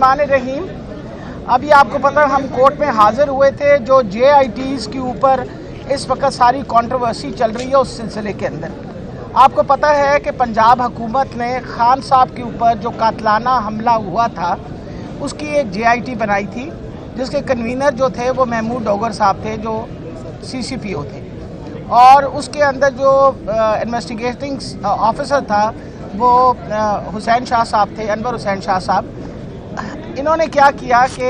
बिस्मिल्लाहिर्रहमानिर्रहीम। अभी आपको पता है हम कोर्ट में हाजिर हुए थे जो JITs के ऊपर इस वक्त सारी कंट्रोवर्सी चल रही है उस सिलसिले के अंदर। आपको पता है कि पंजाब हुकूमत ने खान साहब के ऊपर जो कातलाना हमला हुआ था उसकी एक JIT बनाई थी जिसके कन्वीनर जो थे वो महमूद डोगर साहब थे जो CCPO थे, और उसके अंदर जो इन्वेस्टिगेटिंग ऑफिसर था वो हुसैन शाह साहब थे, अनवर हुसैन शाह साहब। इन्होंने क्या किया कि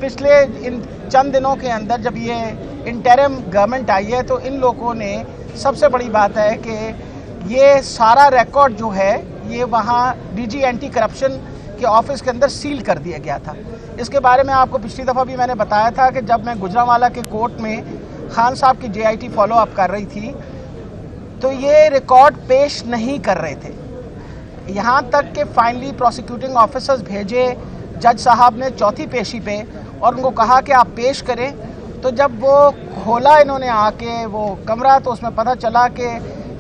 पिछले इन चंद दिनों के अंदर जब ये इंटरिम गवर्नमेंट आई है तो इन लोगों ने, सबसे बड़ी बात है कि ये सारा रिकॉर्ड जो है ये वहाँ DG एंटी करप्शन के ऑफिस के अंदर सील कर दिया गया था। इसके बारे में आपको पिछली दफ़ा भी मैंने बताया था कि जब मैं गुजरांवाला के कोर्ट में खान साहब की JIT फॉलो अप कर रही थी तो ये रिकॉर्ड पेश नहीं कर रहे थे, यहाँ तक कि फाइनली प्रोसिक्यूटिंग ऑफिसर्स भेजे जज साहब ने चौथी पेशी पे और उनको कहा कि आप पेश करें। तो जब वो खोला इन्होंने आके वो कमरा तो उसमें पता चला कि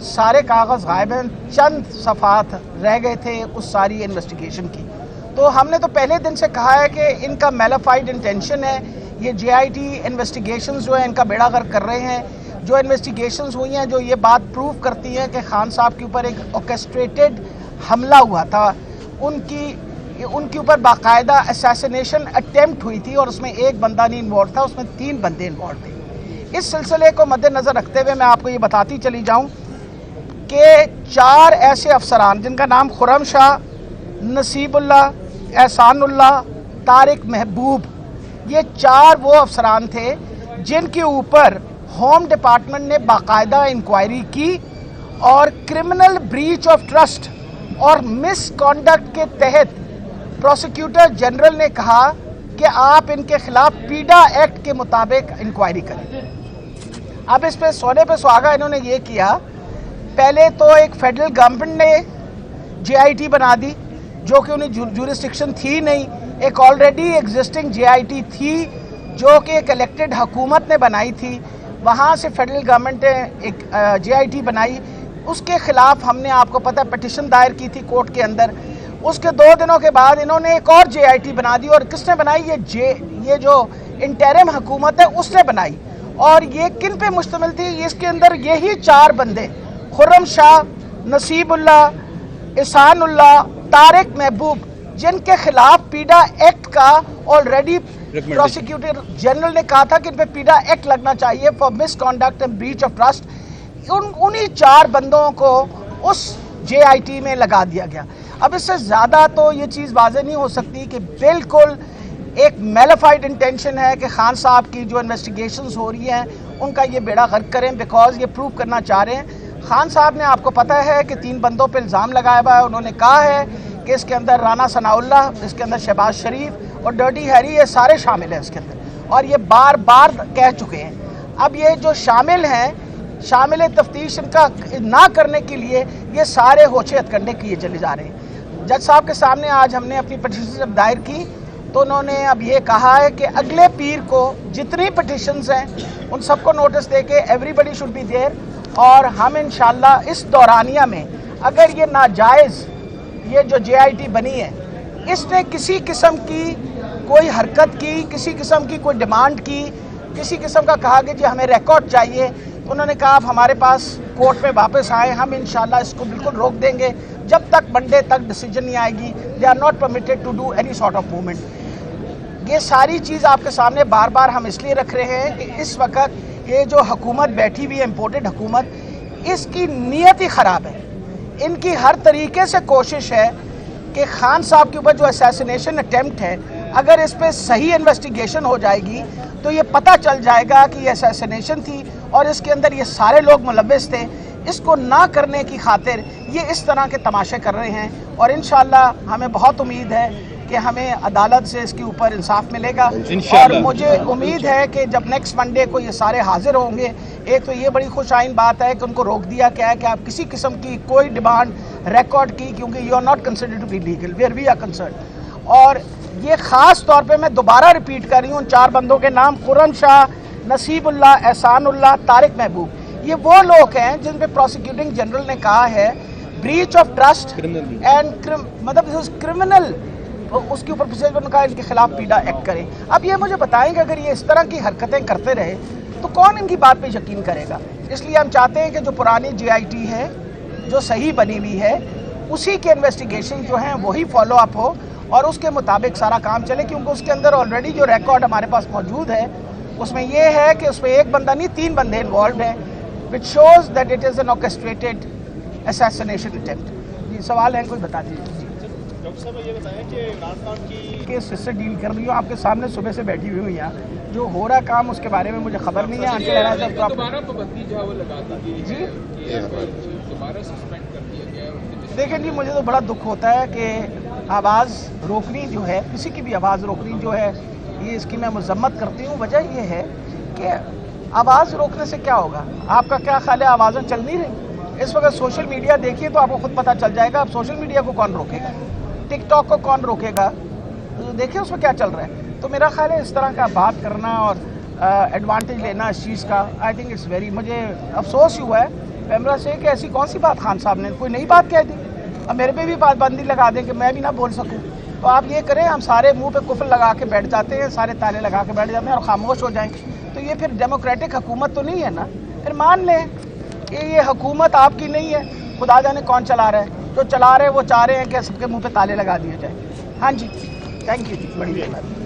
सारे कागज़ गायब हैं, चंद सफ़ात रह गए थे उस सारी इन्वेस्टिगेशन की। तो हमने तो पहले दिन से कहा है कि इनका मैलिफाइड इंटेंशन है, ये JIT इन्वेस्टिगेशंस जो है इनका बेड़ा गर्क कर रहे हैं। जो इन्वेस्टिगेशंस हुई हैं जो ये बात प्रूव करती हैं कि खान साहब के ऊपर एक ऑर्केस्ट्रेटेड हमला हुआ था, उनके ऊपर बाकायदा असैसिनेशन अटेम्प्ट हुई थी और उसमें एक बंदा नहीं इन्वॉल्व था, उसमें 3 बंदे इन्वॉल्व थे। इस सिलसिले को मद्देनज़र रखते हुए मैं आपको ये बताती चली जाऊँ कि 4 ऐसे अफसरान जिनका नाम खुर्रम शाह, नसीबुल्लाह, एहसानुल्लाह, तारिक महबूब, ये 4 वो अफसरान थे जिनके ऊपर होम डिपार्टमेंट ने बाकायदा इंक्वायरी की और क्रिमिनल ब्रीच ऑफ ट्रस्ट और मिसकॉन्डक्ट के तहत प्रोसिक्यूटर जनरल ने कहा कि आप इनके खिलाफ पीडा एक्ट के मुताबिक इंक्वायरी करें। अब इस पे सोने पे सुहागा इन्होंने ये किया, पहले तो एक फेडरल गवर्नमेंट ने JIT बना दी जो कि उन्हें जुरिस्डिक्शन थी नहीं, एक ऑलरेडी एग्जिस्टिंग JIT थी जो कि एक इलेक्टेड हुकूमत ने बनाई थी, वहाँ से फेडरल गवर्नमेंट ने एक JIT बनाई, उसके ख़िलाफ़ हमने आपको पता है पिटिशन दायर की थी कोर्ट के अंदर। उसके 2 दिनों के बाद इन्होंने एक और JIT बना दी, और किसने बनाई? ये जो इंटरिम हुकूमत है उसने बनाई। और ये किन पे मुश्तमिल थी? इसके अंदर यही 4 बंदे खुर्रम शाह, नसीबुल्लाह, एहसानुल्लाह, तारिक महबूब, जिनके खिलाफ पीडा एक्ट का ऑलरेडी प्रोसिक्यूटर जनरल ने कहा था कि इन पे पीडा एक्ट लगना चाहिए for misconduct and breach of trust, उन्हीं 4 बंदों को उस JIT में लगा दिया गया। अब इससे ज़्यादा तो ये चीज़ वाज़ेह नहीं हो सकती कि बिल्कुल एक मैलिफाइड इंटेंशन है कि खान साहब की जो इन्वेस्टिगेशंस हो रही हैं उनका ये बेड़ा गर्क करें, बिकॉज ये प्रूव करना चाह रहे हैं। खान साहब ने, आपको पता है कि 3 बंदों पर इल्ज़ाम लगाया हुआ है। उन्होंने कहा है कि इसके अंदर राना सनाउल्लाह, इसके अंदर शहबाज शरीफ और डर्टी हैरी, ये सारे शामिल हैं इसके अंदर, और ये बार बार कह चुके हैं। अब ये जो शामिल हैं, शामिल तफ्तीश इनका ना करने के लिए ये सारे होचे हथकंडे किए चले जा रहे हैं। जज साहब के सामने आज हमने अपनी पिटीशन जब दायर की तो उन्होंने अब ये कहा है कि अगले पीर को जितनी पिटीशंस हैं उन सबको नोटिस दे के एवरीबडी शुड बी देयर, और हम इंशाल्लाह इस दौरानिया में अगर ये नाजायज़ ये जो JIT बनी है इसने किसी किस्म की कोई हरकत की, किसी किस्म की कोई डिमांड की, किसी किस्म का कहा कि जी हमें रिकॉर्ड चाहिए, तो उन्होंने कहा आप हमारे पास कोर्ट में वापस आए, हम इंशाल्लाह इसको बिल्कुल रोक देंगे जब तक मंडे तक डिसीजन नहीं आएगी। They are not permitted to do any sort of movement. ये सारी चीज़ आपके सामने बार बार हम इसलिए रख रहे हैं कि इस वक्त ये जो हुकूमत बैठी हुई है, इम्पोर्टेड हुकूमत, इसकी नीयत ही ख़राब है। इनकी हर तरीके से कोशिश है कि खान साहब के ऊपर जो असैसिनेशन अटेम्प्ट है, अगर इस पर सही इन्वेस्टिगेशन हो जाएगी तो ये पता चल जाएगा कि ये असैसिनेशन थी और इसके अंदर ये सारे लोग मुलव्विस थे। इसको ना करने की खातिर ये इस तरह के तमाशे कर रहे हैं, और इंशाल्लाह हमें बहुत उम्मीद है कि हमें अदालत से इसके ऊपर इंसाफ मिलेगा। और मुझे उम्मीद है कि जब नेक्स्ट मंडे को ये सारे हाजिर होंगे, एक तो ये बड़ी खुशाइन बात है कि उनको रोक दिया गया है कि आप किसी किस्म की कोई डिमांड रिकॉर्ड की, क्योंकि you are not considered to be legal where we are concern. और ये ख़ास तौर पे मैं दोबारा रिपीट कर रही हूँ, 4 बंदों के नाम खुर्रम शाह, नसीबुल्लाह, एहसानुल्लाह, तारिक महबूब, ये वो लोग हैं जिन पे प्रोसिक्यूटिंग जनरल ने कहा है ब्रीच ऑफ ट्रस्ट एंड मतलब क्रिमिनल اس کے اوپر پروسیجر بنایا ان کے خلاف پیڈا ایکٹ کرے. اب یہ مجھے بتائیں کہ اگر یہ اس طرح کی حرکتیں کرتے رہے تو کون ان کی بات پہ یقین کرے گا؟ اس لیے ہم چاہتے ہیں کہ جو پرانی JIT ہے جو صحیح بنی ہوئی ہے اسی کے انویسٹیگیشن جو ہیں وہی فالو اپ ہو اور اس کے مطابق سارا کام چلے، کیونکہ اس کے اندر آلریڈی جو ریکارڈ ہمارے پاس موجود ہے اس میں یہ ہے کہ اس میں ایک بندہ نہیں 3 بندے انوالوڈ ہیں، which shows that it is an orchestrated assassination attempt. جی سوال ہے کوئی بتا دیجیے. ڈاکٹر صاحب یہ بتائیں کہ عمران خان کی کیس اس سے ڈیل کر رہی ہوں، آپ کے سامنے صبح سے بیٹھی ہوئی ہوں یہاں، جو ہو رہا کام اس کے بارے میں مجھے خبر نہیں ہے. آنکھیں لڑا صاحب تو آپ دوبارہ پابندی جو ہے وہ لگا دی گئی جی دوبارہ سسپینڈ کر دیا گیا ہے. دیکھیں جی مجھے تو بڑا دکھ ہوتا ہے کہ آواز روکنی جو ہے، کسی کی بھی آواز روکنی جو ہے، یہ اس کی میں مذمت کرتی ہوں. وجہ یہ ہے کہ آواز روکنے سے کیا ہوگا؟ آپ کا کیا خیال ہے آوازیں چل نہیں رہی؟ اس وقت سوشل میڈیا دیکھیے تو آپ کو خود پتہ چل جائے گا. اب سوشل میڈیا کو کون روکے گا؟ ٹک ٹاک کو کون روکے گا؟ دیکھیں اس میں کیا چل رہا ہے. تو میرا خیال ہے اس طرح کا بات کرنا اور ایڈوانٹیج لینا اس چیز کا، آئی تھنک اٹس ویری، مجھے افسوس ہی ہوا ہے پیمرا سے کہ ایسی کون سی بات خان صاحب نے کوئی نئی بات کہہ دی. اب میرے پہ بھی پابندی لگا دیں کہ میں بھی نہ بول سکوں. تو آپ یہ کریں، ہم سارے منہ پہ قفل لگا کے بیٹھ جاتے ہیں، سارے تالے لگا کے بیٹھ جاتے ہیں اور خاموش ہو جائیں، تو یہ پھر ڈیموکریٹک حکومت تو نہیں ہے نا. پھر مان لیں کہ یہ حکومت آپ کی نہیں ہے، خدا جانے کون چلا رہا ہے. جو چلا رہے وہ چاہ رہے ہیں کہ سب کے منہ پہ تالے لگا دیے جائیں. ہاں جی تھینک یو جی، بڑی بات.